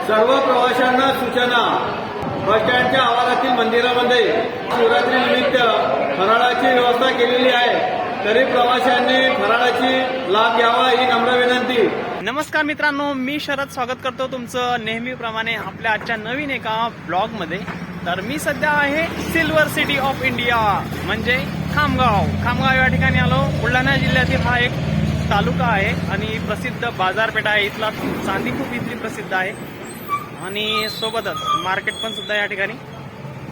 सर्व प्रवाशांना सूचना. बस स्टँडच्या आवारातील मंदिरामध्ये शिवरात्री निमित्त फराळाची व्यवस्था केलेली आहे. तरी प्रवाशांनी फराळाची लाभ घ्यावा ही नम्र विनंती. नमस्कार मित्रांनो, मी शरद स्वागत करतो तुमचं नेहमीप्रमाणे आपल्या आजच्या नवीन एका ब्लॉगमध्ये. तर मी सध्या आहे सिल्वर सिटी ऑफ इंडिया म्हणजे खामगाव या ठिकाणी आलो. बुलढाणा जिल्ह्यातील हा एक तालुका आहे आणि प्रसिद्ध बाजारपेठ आहे. इथला चांदी खूप इथली प्रसिद्ध आहे आणि सोबतच मार्केट पण सुद्धा या ठिकाणी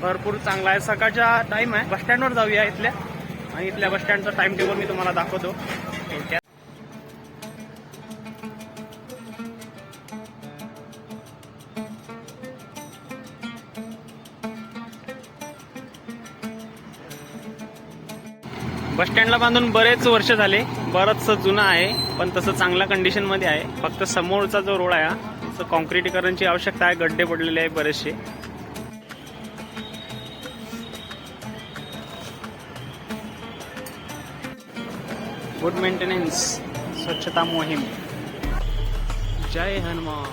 भरपूर चांगला आहे. सकाळचा टाइम आहे. बस स्टँडवर जाऊया इथल्या आणि इथल्या बस स्टँडचा टाइम टेबल मी तुम्हाला दाखवतो. बस स्टँडला बांधून बरेच वर्ष झाले. बरंच जुनं आहे पण तसं चांगल्या कंडिशन मध्ये आहे. फक्त समोरचा जो रोड आहे त्याचं कॉन्क्रिटीकरणची आवश्यकता आहे. गड्डे पडलेले आहे बरेचसे. गुड मेंटेनन्स, स्वच्छता मोहीम. जय हनुमान.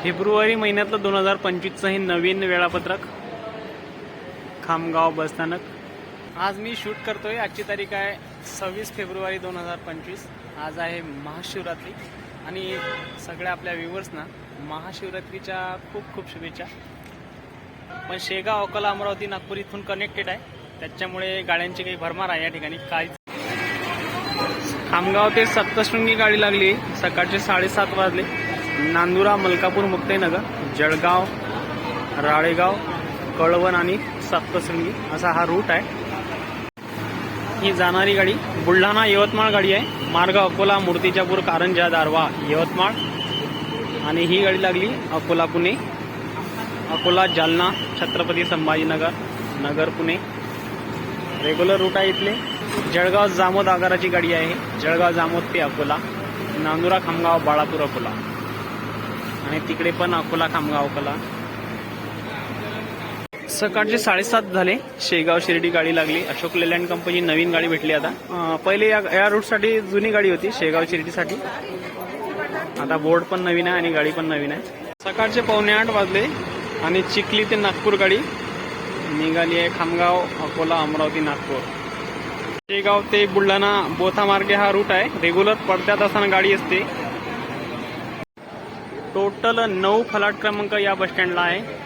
फेब्रुवारी महिन्यातलं 2025चं हे नवीन वेळापत्रक खामगाव बसस्थानक. आज मी शूट करतोय. आजची तारीख आहे 26 फेब्रुवारी 2025. आज आहे महाशिवरात्री आणि सगळ्या आपल्या व्ह्यूवर्सना महाशिवरात्रीच्या खूप खूप शुभेच्छा. पण शेगाव, अकोला, अमरावती, नागपूर इथून कनेक्टेड आहे त्याच्यामुळे गाड्यांची काही भरमार आहे या ठिकाणी. काय खामगाव ते सप्तशृंगी गाडी लागली. सकाळचे 7:30 वाजले. नांदुरा, मलकापूर, मुक्ताईनगर, जळगाव, राळेगाव, कळवण आणि सप्तशृंगी असा हा रूट आहे. ही जाणारी गाडी बुलढाणा यवतमाळ गाडी आहे. मार्ग अकोला, मूर्तिजापूर, कारंजा, दारव्हा, यवतमाळ. आणि ही गाडी लागली अकोला पुणे, अकोला जालना, छत्रपती संभाजीनगर, नगर पुणे. रेग्युलर रूट आहे इथले. जळगाव जामोद आगाराची गाडी आहे. जळगाव जामोद ते अकोला, नांदुरा खामगाव, बाळापूर, अकोला आणि तिकडे पण अकोला खामगाव अकोला. सकाळचे 7:30 झाले. शेगाव शिर्डी गाडी लागली. अशोक लेलँड कंपनी नवीन गाडी भेटली आता. पहिले या रूटसाठी जुनी गाडी होती शेगाव शिर्डीसाठी. आता बोर्ड पण नवीन आहे आणि गाडी पण नवीन आहे. सकाळचे 7:45 वाजले आणि चिखली ते नागपूर गाडी निघाली आहे. खामगाव, अकोला, अमरावती, नागपूर. शेगाव ते बुलढाणा बोथा मार्गे हा रूट आहे. रेग्युलर पडत्यात असताना गाडी असते. टोटल 9 फलाट क्रमांक या बस स्टँडला आहे.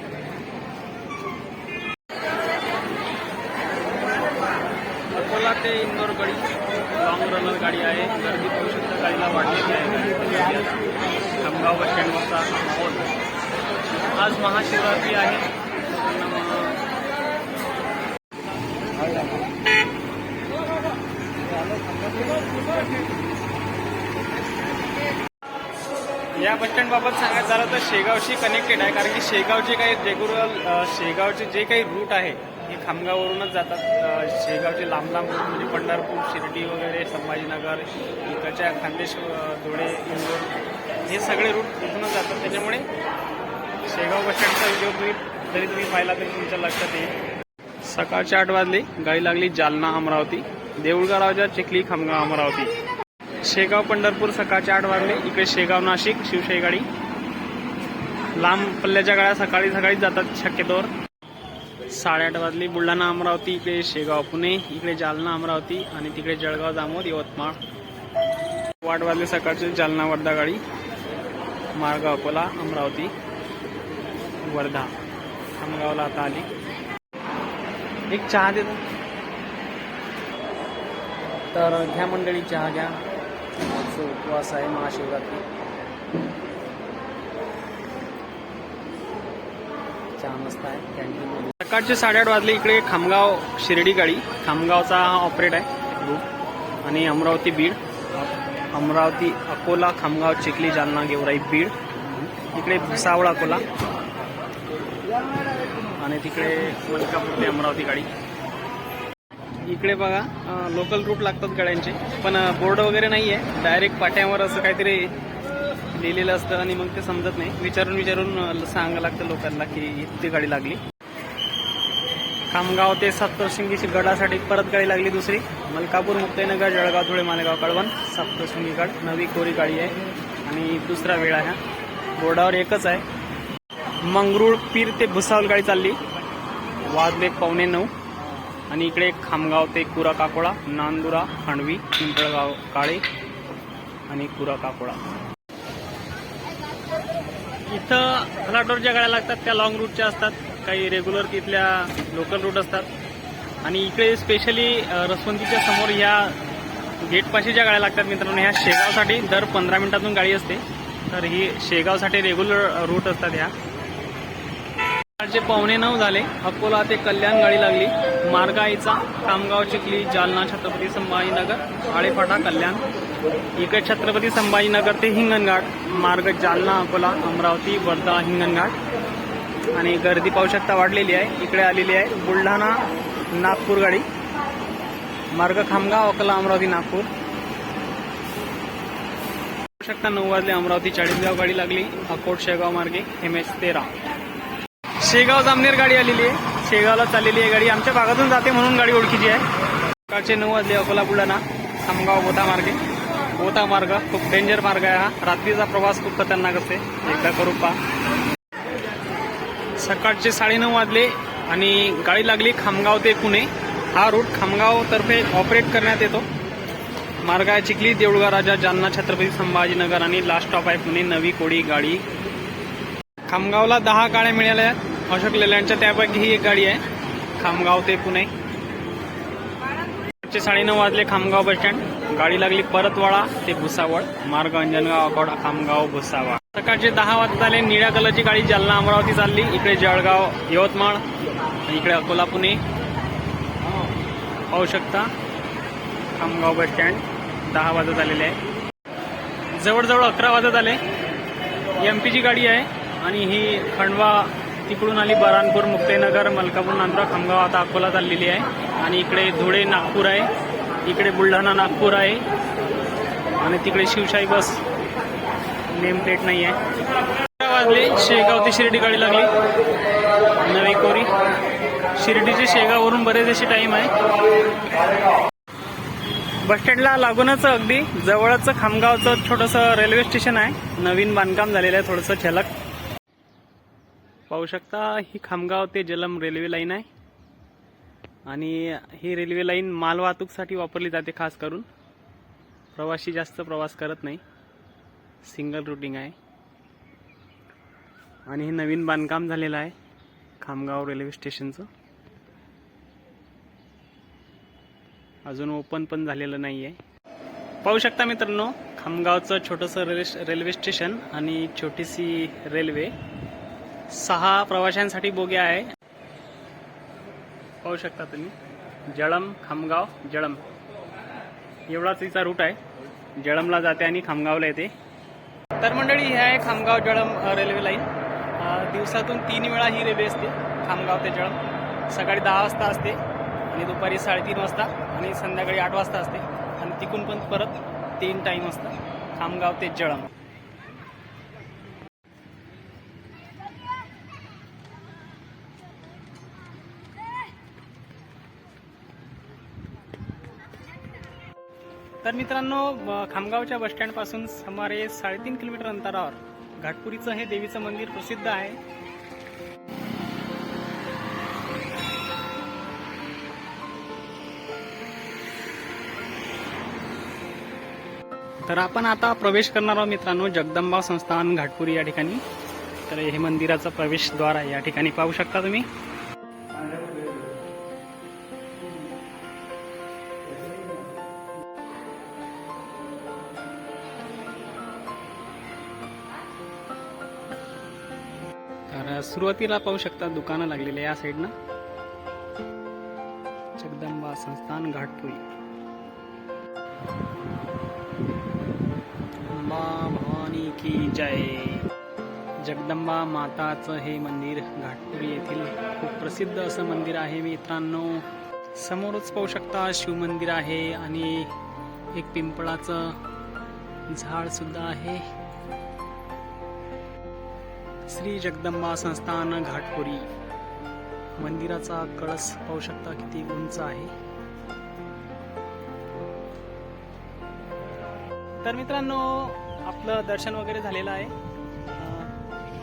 अकोला ते इंदोर गाडी लॉंग रनर गाडी आहे. गर्दी पाहू शकता गाडीला वाढलेली आहे. खामगाव बस स्टँडवरचा बोर्ड. आज महाशिवरात्री आहे. या बस स्टँड बाबत सांगायचं झालं तर शेगावशी कनेक्टेड आहे. कारण की शेगावचे काही शेगावचे जे काही रूट आहे हे खामगाववरूनच जातात. शेगावचे लांब रूट म्हणजे पंढरपूर, शिर्डी वगैरे, संभाजीनगर, इकडच्या खानदेश, धुळे, इंदोर हे सगळे रूट इथूनच जातात. त्याच्यामुळे शेगाव बस स्टँडचा व्हिडिओ जरी तुम्ही पाहिला तरी तुमच्या लक्षात येईल. सकाळचे 8 वाजले. गाडी लागली जालना, अमरावती, देऊळगाव, राजा, चिखली, खामगाव, अमरावती. शेगाव पंढरपूर सकाळचे 8 वाजले. इकडे शेगाव नाशिक शिवशाही गाडी. लांब पल्ल्याच्या गाड्या सकाळी जातात शक्यतोवर. 8:30 वाजली. बुलढाणा अमरावती, इकडे शेगाव पुणे, इकडे जालना अमरावती आणि तिकडे जळगाव जामोद यवतमाळ. 8 वाजले सकाळचे. जालना वर्धा गाडी. मार्ग अकोला, अमरावती, वर्धा. खामगावला आता आली. एक चहा देतो तर घ्या मंडळी, चहा घ्या. उपवास आहे महाशिवरात्री. चहा मस्त आहे कॅन्टीनमध्ये. सकाळचे 8:30 वाजले. इकडे खामगाव शिर्डी गाडी. खामगावचा हा ऑपरेट आहे रूट. आणि अमरावती बीड, अमरावती अकोला, खामगाव, चिखली, जालना, गेवराई, बीड. इकडे भुसावळ अकोला आणि तिकडे मलकापूर ते अमरावती गाडी. इकडे बघा लोकल रूट लागतात गाड्यांचे पण बोर्ड वगैरे नाही आहे. डायरेक्ट पाट्यावर असं काहीतरी लिहिलेलं असतं आणि मग ते समजत नाही. विचारून सांगायला लागतं लोकांना की इथे गाडी लागली. खामगाव ते सप्तशृंगी गडासाठी परत गाडी लागली दुसरी. मलकापूर, मुक्ताईनगर, जळगाव, धुळे, मालेगाव, कळवण, सप्तशृंगी गड. नवी कोरी गाडी आहे आणि दुसरा वेळ आहे. बोर्डावर एकच आहे. मंगरुळ पीर ते भुसावळ गाडी चालली. वाजले 8:45 आणि इकडे खामगाव ते कुरा काकोळा, नांदुरा, खांडवी, पिंपळगाव काळे आणि कुरा काकोळा. इथं फलाटोरच्या गाड्या लागतात, त्या लॉंग रूटच्या असतात. काही रेग्युलर तिथल्या लोकल रूट असतात. आणि इकडे स्पेशली रसवंतीच्या समोर ह्या गेटपाशी ज्या गाड्या लागतात मित्रांनो, ह्या शेगावसाठी दर 15 मिनिटातून गाडी असते. तर ही शेगावसाठी रेग्युलर रूट असतात. ह्या 8:45 झाले. अकोला ते कल्याण गाडी लागली. मार्ग आईचा खामगाव, चिखली, जालना, छत्रपती संभाजीनगर, आळेफाटा, कल्याण. इकडे छत्रपती संभाजीनगर ते हिंगणघाट मार्ग, जालना, अकोला, अमरावती, वर्धा, हिंगणघाट. आणि गर्दी पाहू शकता वाढलेली आहे. इकडे आलेली आहे बुलढाणा, नागपूर गाडी मार्ग, खामगाव, अकोला, अमरावती, नागपूर. पाहू शकता 9 वाजले. अमरावती चाळीसगाव गाडी लागली. अकोट शेगाव मार्गे MS13. शेगाव जामनेर गाडी आलेली आहे. शेगावला चाललेली आहे गाडी. आमच्या भागातून जाते म्हणून गाडी ओळखीची आहे. सकाळचे 9 वाजले. अकोला, बुलढाणा, खामगाव, बोथा मार्गे. बोथा मार्ग खूप डेंजर मार्ग आहे हा. रात्रीचा प्रवास खूप खतरनाक असते. एकदा करू पहा. सकाळचे 9:30 वाजले आणि गाडी लागली खामगाव ते पुणे. हा रूट खामगाव तर्फे ऑपरेट करण्यात येतो. मार्ग आहे चिखली, देऊळगाव राजा, जालना, छत्रपती संभाजीनगर आणि लास्ट स्टॉप आहे पुणे. नवी कोडी गाडी. खामगावला 10 गाड्या मिळाल्या अशोक लेलँडच्या, त्यापैकी ही एक गाडी आहे खामगाव ते पुणे. 9:30 वाजले. खामगाव बसस्टँड. गाडी लागली परतवाडा ते भुसावळ मार्ग, अंजनगाव, अकोट, खामगाव, भुसावळ. सकाळचे 10 वाजता आले. निळ्या कलरची गाडी जालना अमरावती चालली. इकडे जळगाव, यवतमाळ, इकडे अकोला, पुणे. पाहू शकता खामगाव बसस्टँड 10 वाजत आलेले आहे. जवळजवळ 11 वाजत आले. MP ची गाडी आहे आणि ही खंडवा तिकडून आली. बरानपूर, मुक्ताईनगर, मलकापूर, नांदुरा, खामगाव आता अकोला चाललेली आहे. आणि इकडे धुळे, नागपूर आहे. इकडे बुलढाणा, नागपूर आहे. आणि तिकडे शिवशाही बस नेम प्लेट नाही आहे. 11 वाजले. शेगाव ते शिर्डी गाडी लागली. नवी कोरी. शिर्डीचे शेगाववरून बरेच असे टाईम आहे. बसस्टँडला लागूनच अगदी जवळच खामगावचं छोटंसं रेल्वे स्टेशन आहे. नवीन बांधकाम झालेलं आहे. थोडंसं झलक पाहू शकता. ही खामगाव ते जलम रेल्वे लाईन आहे. आणि ही रेल्वे लाईन मालवाहतूकसाठी वापरली जाते. खास करून प्रवासी जास्त प्रवास करत नाही. सिंगल रूटिंग आहे. आणि हे नवीन बांधकाम झालेलं आहे खामगाव रेल्वे स्टेशनचं. अजून ओपन पण झालेलं नाही आहे. पाहू शकता मित्रांनो खामगावचं छोटंसं रेल्वे स्टेशन आणि छोटीशी रेल्वे. 6 प्रवाशांसाठी बोग्या आहे. पाहू शकता तुम्ही. जळम, खामगाव, जळम एवढाच तिचा रूट आहे. जळमला जाते आणि खामगावला येते. तर मंडळी ही आहे खामगाव जळम रेल्वे लाईन. दिवसातून 3 वेळा ही रेल्वे असते खामगाव ते जळम. सकाळी 10 वाजता असते आणि दुपारी 3:30 वाजता आणि संध्याकाळी 8 वाजता असते. आणि तिकून पण परत 3 टाईम असतात खामगाव ते जळम. तर मित्रांनो खामगावच्या बसस्टँडपासून सुमारे 3.5 किलोमीटर अंतरावर घाटपुरीचं हे देवीचं मंदिर प्रसिद्ध आहे. तर आपण आता प्रवेश करणार आहोत मित्रांनो जगदंबा संस्थान घाटपुरी या ठिकाणी. तर हे मंदिराचा प्रवेशद्वार आहे. या ठिकाणी पाहू शकता तुम्ही. तर सुरुवातीला पाहू शकता दुकानं लागलेली आहे या साईडनं. जगदंबा संस्थान घाटपुरी. अंबा भवानी की जय. जगदंबा माताचं हे मंदिर घाटपुरी येथील खूप प्रसिद्ध असं मंदिर आहे मित्रांनो. समोरच पाहू शकता शिवमंदिर आहे आणि एक पिंपळाचं झाड सुद्धा आहे. श्री जगदंबा संस्थान घाटपुरी. मंदिराचा कळस पाहू शकता किती उंच आहे. तर मित्रांनो आपलं दर्शन वगैरे झालेलं आहे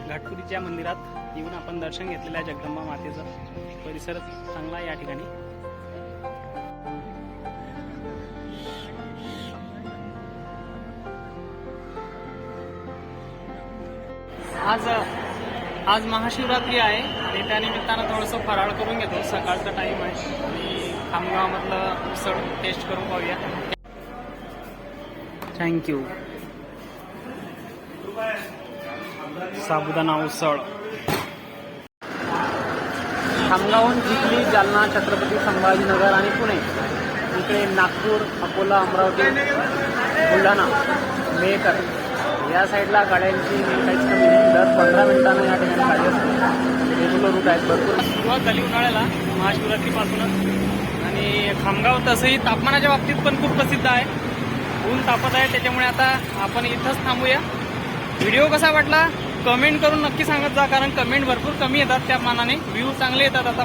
घाटपुरीच्या मंदिरात येऊन आपण दर्शन घेतलेलं आहे जगदंबा मातेचं. परिसर चांगला आहे या ठिकाणी. आज महाशिवरात्री आहे आणि त्यानिमित्तानं थोडंसं फराळ करून घेतो. सकाळचा टाईम आहे आणि खामगावमधलं उसळ टेस्ट करून पाहूया. थँक्यू. साबुदाणा उसळ. खामगावहून चिखली, जालना, छत्रपती संभाजीनगर आणि पुणे इकडे नागपूर, अकोला, अमरावती, बुलढाणा, मेहकर या साईडला गाड्यांची काहीच कमी नाही. दर 15 मिनिटांना या ठिकाणी गाडी असते. रेग्युलर रूट आहेत भरपूर. सुरुवात झाली उन्हाळ्याला महाशिवरात्रीपासूनच आणि खामगाव तसंही तापमानाच्या बाबतीत पण खूप प्रसिद्ध आहे. ऊन तापत आहे त्याच्यामुळे आता आपण इथंच थांबूया. व्हिडिओ कसा वाटला कमेंट करून नक्की सांगत जा, कारण कमेंट भरपूर कमी येतात त्या मानाने. व्ह्यू चांगले येतात आता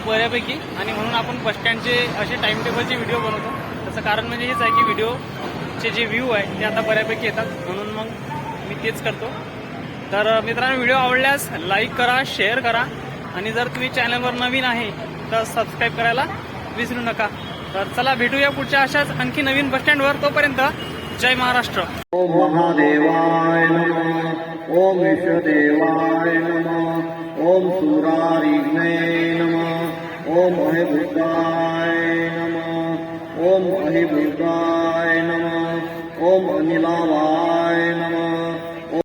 बऱ्यापैकी आणि म्हणून आपण बसस्टँडचे असे टाइम टेबलचे व्हिडिओ बनवतो. त्याचं कारण म्हणजे हेच आहे की व्हिडिओचे जे व्ह्यू आहे ते आता बऱ्यापैकी येतात, म्हणून मग मी तेच करतो. तर मित्रांनो, व्हिडिओ आवडल्यास लाईक करा, शेअर करा आणि जर तुम्ही चॅनलवर नवीन आहे तर सबस्क्राईब करायला विसरू नका. तर चला भेटूया पुढच्या अशाच आणखी नवीन बसस्टँडवर. तोपर्यंत जय महाराष्ट्र. ओम महादेवाय नमः. ओम विश्वदेवाय नमः. ओम सुरारिघ्ने नमः. ओम अहिभूताय नमः. ओम अहिभूताय नमः. ओम अनिलावाय नमः.